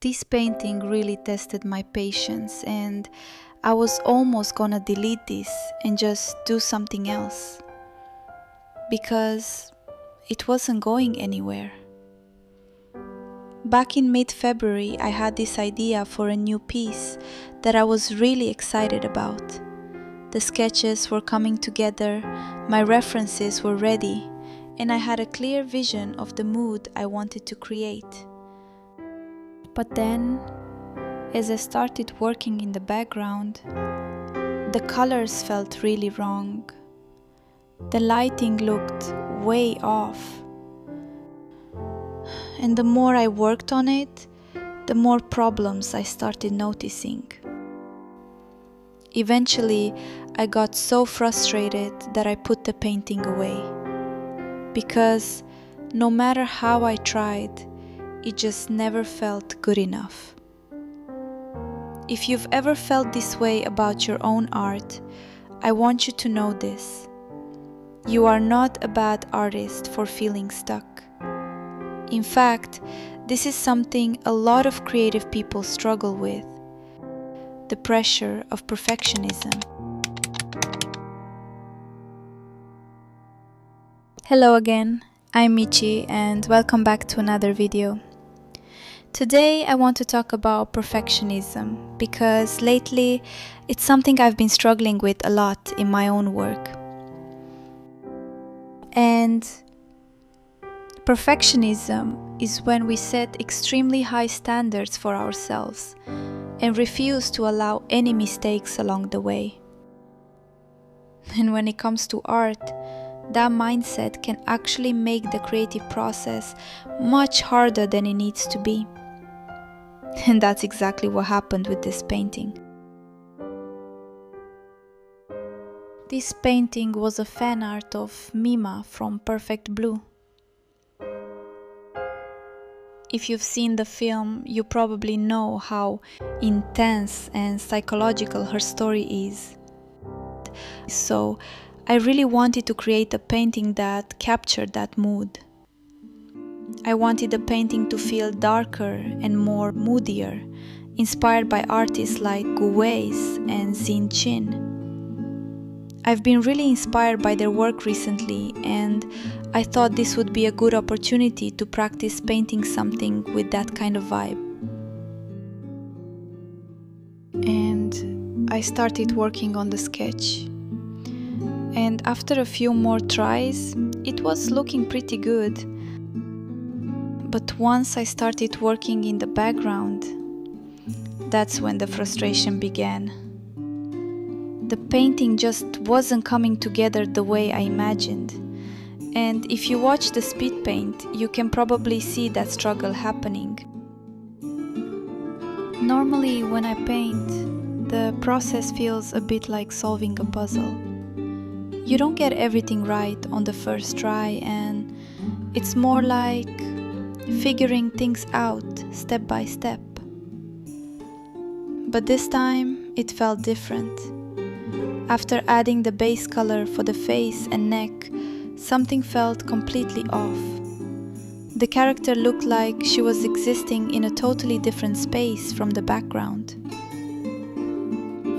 This painting really tested my patience, and I was almost gonna delete this and just do something else because it wasn't going anywhere. Back in mid-February, I had this idea for a new piece that I was really excited about. The sketches were coming together, my references were ready, and I had a clear vision of the mood I wanted to create. But then, as I started working in the background, the colors felt really wrong. The lighting looked way off. And the more I worked on it, the more problems I started noticing. Eventually, I got so frustrated that I put the painting away. Because no matter how I tried, it just never felt good enough. If you've ever felt this way about your own art, I want you to know this. You are not a bad artist for feeling stuck. In fact, this is something a lot of creative people struggle with: the pressure of perfectionism. Hello again, I'm Michi and welcome back to another video. Today I want to talk about perfectionism because lately it's something I've been struggling with a lot in my own work. And perfectionism is when we set extremely high standards for ourselves and refuse to allow any mistakes along the way. And when it comes to art, that mindset can actually make the creative process much harder than it needs to be. And that's exactly what happened with this painting. This painting was a fan art of Mima from Perfect Blue. If you've seen the film, you probably know how intense and psychological her story is. So, I really wanted to create a painting that captured that mood. I wanted the painting to feel darker and more moodier, inspired by artists like Gu Wei's and Xin Qin. I've been really inspired by their work recently, and I thought this would be a good opportunity to practice painting something with that kind of vibe. And I started working on the sketch. And after a few more tries, it was looking pretty good. But once I started working in the background, that's when the frustration began. The painting just wasn't coming together the way I imagined. And if you watch the speed paint, you can probably see that struggle happening. Normally, when I paint, the process feels a bit like solving a puzzle. You don't get everything right on the first try, and it's more like figuring things out step by step. But this time, it felt different. After adding the base color for the face and neck, something felt completely off. The character looked like she was existing in a totally different space from the background.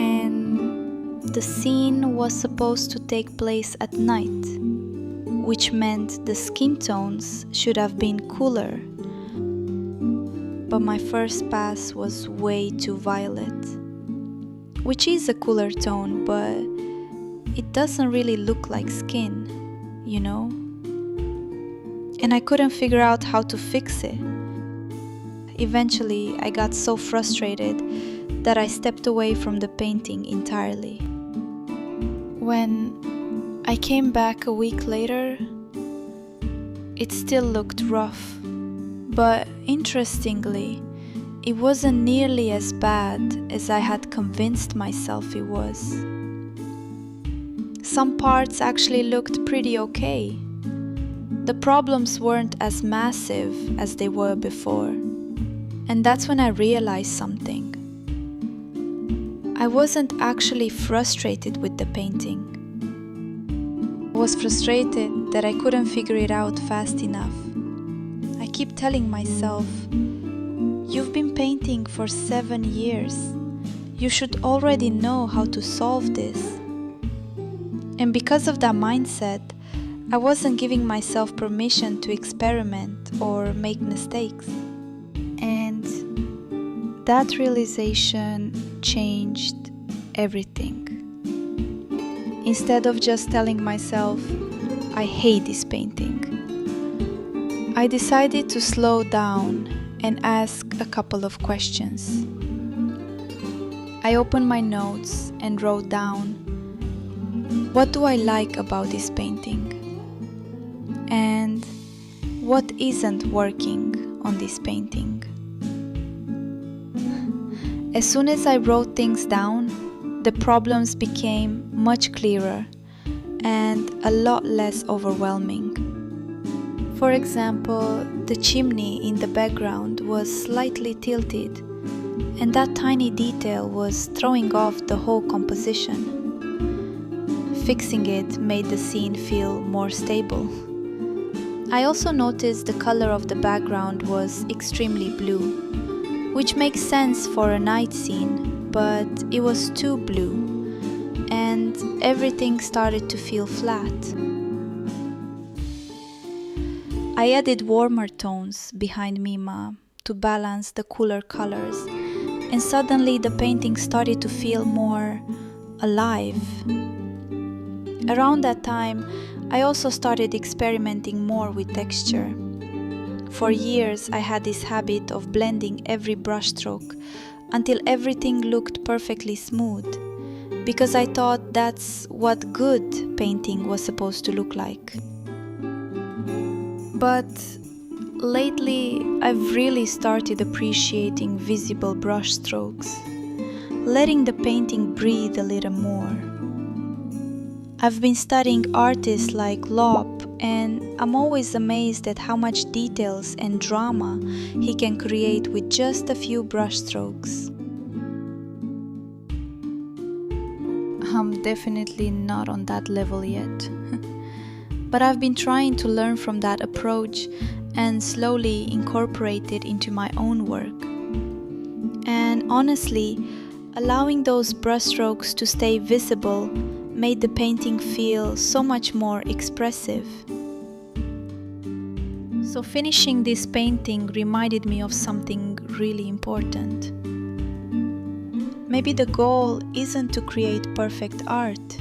And the scene was supposed to take place at night, which meant the skin tones should have been cooler. But my first pass was way too violet, which is a cooler tone, but it doesn't really look like skin, you know? And I couldn't figure out how to fix it. Eventually, I got so frustrated that I stepped away from the painting entirely. When I came back a week later, it still looked rough, but interestingly, it wasn't nearly as bad as I had convinced myself it was. Some parts actually looked pretty okay. The problems weren't as massive as they were before. And that's when I realized something. I wasn't actually frustrated with the painting. I was frustrated that I couldn't figure it out fast enough. I keep telling myself, "You've been painting for 7 years. You should already know how to solve this. And because of that mindset, I wasn't giving myself permission to experiment or make mistakes. And that realization changed everything. Instead of just telling myself, I hate this painting, I decided to slow down and ask a couple of questions. I opened my notes and wrote down, what do I like about this painting? And what isn't working on this painting? As soon as I wrote things down, the problems became much clearer and a lot less overwhelming. For example, the chimney in the background was slightly tilted, and that tiny detail was throwing off the whole composition. Fixing it made the scene feel more stable. I also noticed the color of the background was extremely blue, which makes sense for a night scene, but it was too blue, and everything started to feel flat. I added warmer tones behind Mima to balance the cooler colors, and suddenly the painting started to feel more alive. Around that time, I also started experimenting more with texture. For years, I had this habit of blending every brushstroke until everything looked perfectly smooth, because I thought that's what good painting was supposed to look like. But lately, I've really started appreciating visible brushstrokes, letting the painting breathe a little more. I've been studying artists like Loeb, and I'm always amazed at how much details and drama he can create with just a few brushstrokes. I'm definitely not on that level yet. But I've been trying to learn from that approach and slowly incorporate it into my own work. And honestly, allowing those brushstrokes to stay visible made the painting feel so much more expressive. So finishing this painting reminded me of something really important. Maybe the goal isn't to create perfect art.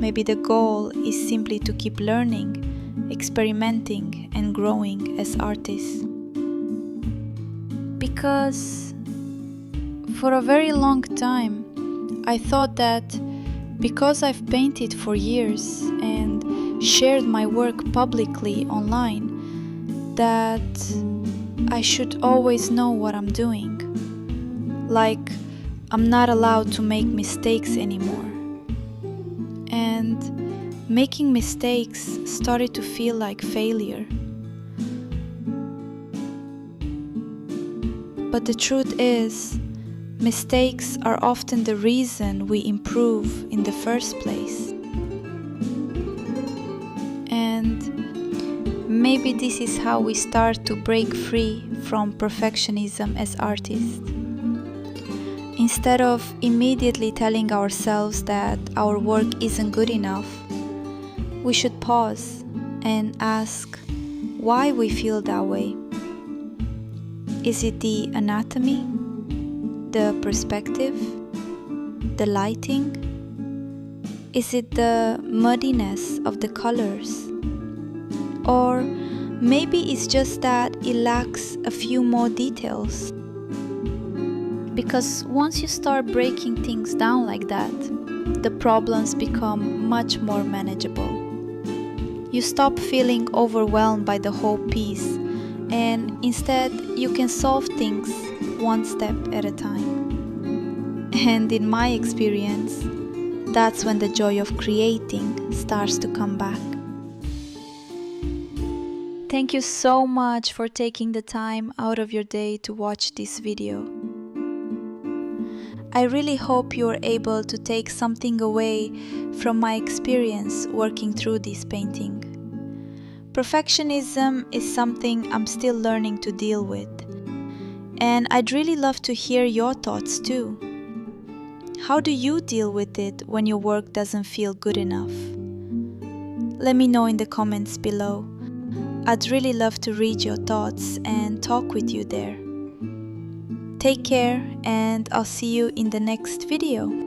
Maybe the goal is simply to keep learning, experimenting, and growing as artists. Because for a very long time, I thought that because I've painted for years and shared my work publicly online, that I should always know what I'm doing. Like, I'm not allowed to make mistakes anymore. And making mistakes started to feel like failure. But the truth is, mistakes are often the reason we improve in the first place. And maybe this is how we start to break free from perfectionism as artists. Instead of immediately telling ourselves that our work isn't good enough, we should pause and ask why we feel that way. Is it the anatomy, the perspective, the lighting? Is it the muddiness of the colors? Or maybe it's just that it lacks a few more details. Because once you start breaking things down like that, the problems become much more manageable. You stop feeling overwhelmed by the whole piece, and instead you can solve things one step at a time. And in my experience, that's when the joy of creating starts to come back. Thank you so much for taking the time out of your day to watch this video. I really hope you are able to take something away from my experience working through this painting. Perfectionism is something I'm still learning to deal with, And I'd really love to hear your thoughts too. How do you deal with it when your work doesn't feel good enough? Let me know in the comments below. I'd really love to read your thoughts and talk with you there. Take care, and I'll see you in the next video.